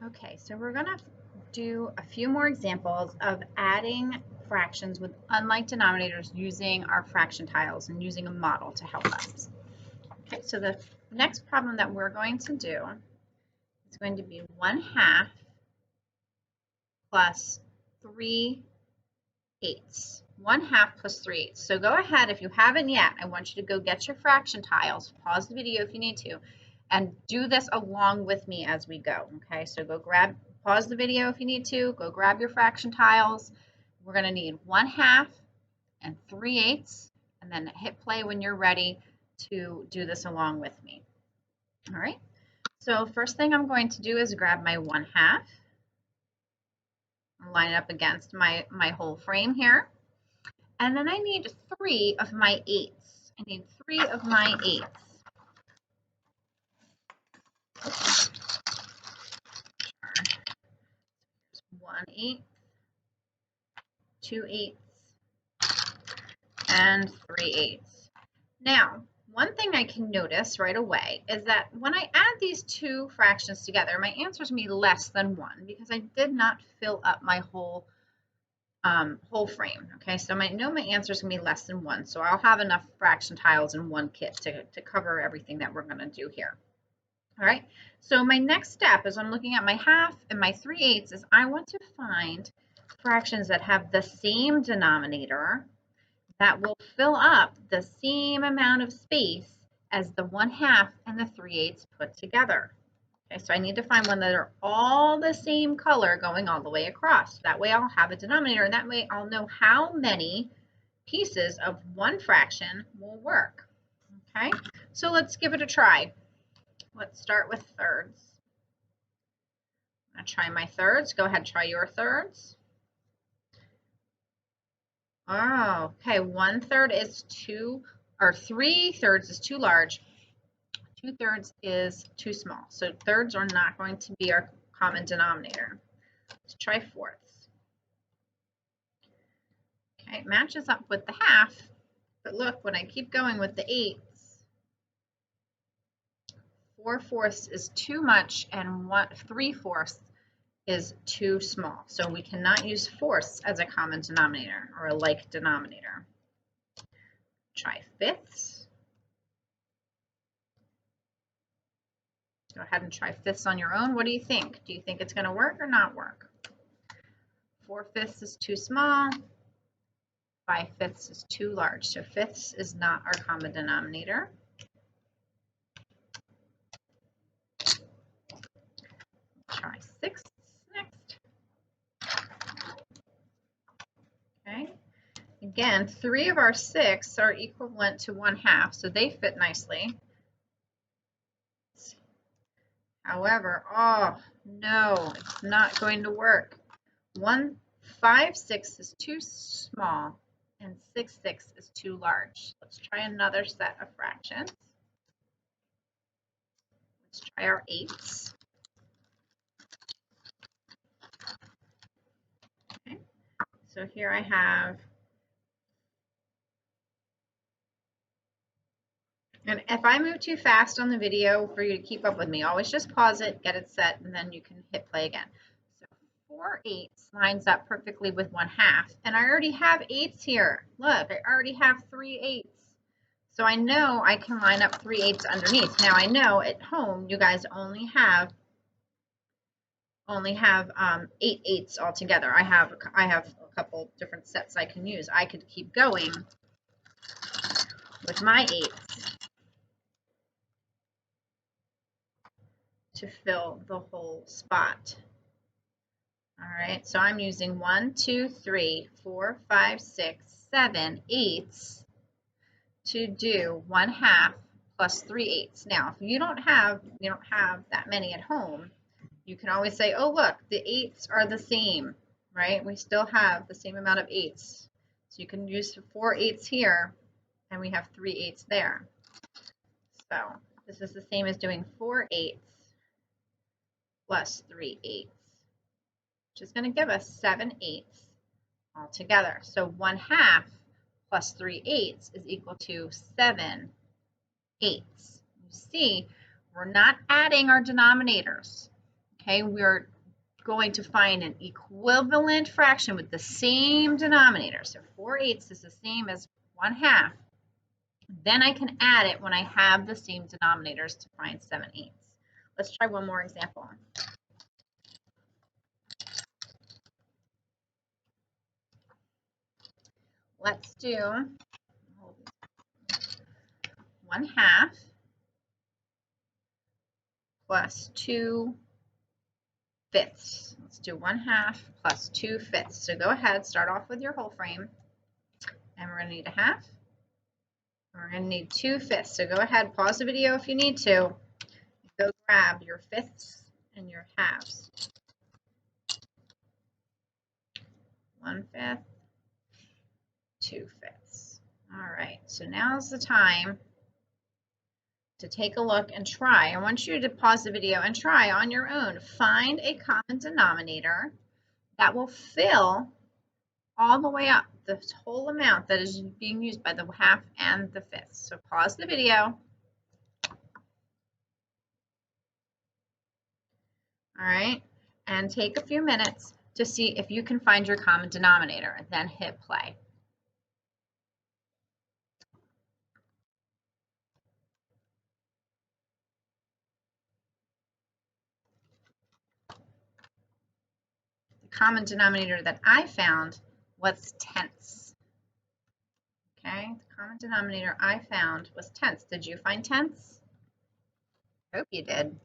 Okay, so we're going to do a few more examples of adding fractions with unlike denominators using our fraction tiles and using a model to help us. Okay, so the next problem that we're going to do is going to be 1/2 plus 3/8. 1/2 plus 3/8. So go ahead, if you haven't yet, I want you to go get your fraction tiles, pause the video if you need to, and do this along with me as we go. Okay, so pause the video if you need to, go grab your fraction tiles. We're going to need 1/2 and 3/8, and then hit play when you're ready to do this along with me. All right, so first thing I'm going to do is grab my 1/2, line it up against my whole frame here, and then I need 3 of my 8s. I need 3 of my 8s. 1/8, 2/8, and 3/8. Now, one thing I can notice right away is that when I add these two fractions together, my answer is going to be less than 1 because I did not fill up my whole frame. Okay, so I know my answer is going to be less than 1, so I'll have enough fraction tiles in one kit to cover everything that we're going to do here. All right, so my next step is I'm looking at my 1/2 and my 3/8 is I want to find fractions that have the same denominator that will fill up the same amount of space as the 1/2 and the 3/8 put together. Okay, so I need to find one that are all the same color going all the way across. That way I'll have a denominator, and that way I'll know how many pieces of one fraction will work. Okay, so let's give it a try. Let's start with thirds. I'm going to try my thirds. Go ahead, try your thirds. Oh, okay, 1/3 is too, or 3/3 is too large. 2/3 is too small. So thirds are not going to be our common denominator. Let's try fourths. Okay, it matches up with the 1/2, but look, when I keep going with the 8s, 4/4 is too much and 3/4 is too small. So we cannot use fourths as a common denominator or a like denominator. Try fifths. Go ahead and try fifths on your own. What do you think? Do you think it's going to work or not work? 4/5 is too small. 5/5 is too large. So fifths is not our common denominator. Try sixths next. Okay. Again, 3 of our 6 are equivalent to 1/2, so they fit nicely. However, oh no, it's not going to work. 5/6 is too small and 6/6 is too large. Let's try another set of fractions. Let's try our 8s. Okay. So here I have, and if I move too fast on the video for you to keep up with me, always just pause it, get it set, and then you can hit play again. So 4/8 lines up perfectly with 1/2, and I already have 8s here. Look, I already have 3/8. So I know I can line up 3/8 underneath. Now I know at home you guys only have 8/8 altogether. I have a couple different sets I can use. I could keep going with my 8s to fill the whole spot. All right, so I'm using 1, 2, 3, 4, 5, 6, 7, 8s to do 1/2 plus 3/8. Now, if you don't have that many at home, you can always say, oh, look, the 8s are the same, right? We still have the same amount of 8s. So you can use 4/8 here, and we have 3/8 there. So this is the same as doing 4/8 plus 3/8, which is going to give us 7/8 altogether. So 1/2 plus 3/8 is equal to 7/8. You see, we're not adding our denominators. Okay, we're going to find an equivalent fraction with the same denominator. So 4/8 is the same as 1/2. Then I can add it when I have the same denominators to find 7/8. Let's try one more example. Let's do 1/2 plus 2/5. Let's do 1/2 plus 2/5. So go ahead, start off with your whole frame. And we're going to need 1/2. And we're going to need 2/5. So go ahead, pause the video if you need to. Go grab your fifths and your halves. 1/5, 2/5. All right, so now's the time to take a look and try. I want you to pause the video and try on your own. Find a common denominator that will fill all the way up the whole amount that is being used by the 1/2 and the 5th. So pause the video. All right, and take a few minutes to see if you can find your common denominator, and then hit play. The common denominator that I found was tenths. Okay, the common denominator I found was tenths. Did you find tenths? Hope you did.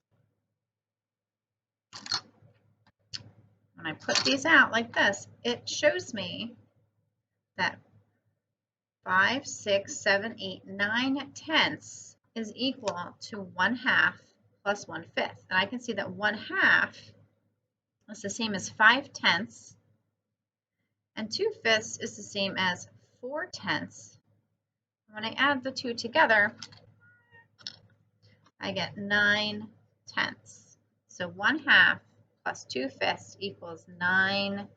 When I put these out like this, it shows me that 5, 6, 7, 8, 9 tenths is equal to 1/2 plus 1/5. And I can see that 1/2 is the same as 5 tenths, and 2/5 is the same as 4 tenths. When I add the two together, I get 9 tenths. So 1/2 plus 2/5 equals 9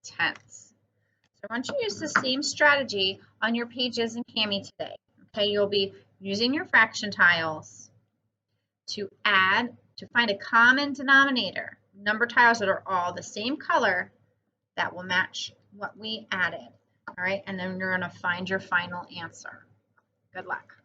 tenths. So I want you to use the same strategy on your pages in Kami today. Okay, you'll be using your fraction tiles to find a common denominator, number tiles that are all the same color that will match what we added. All right, and then you're going to find your final answer. Good luck.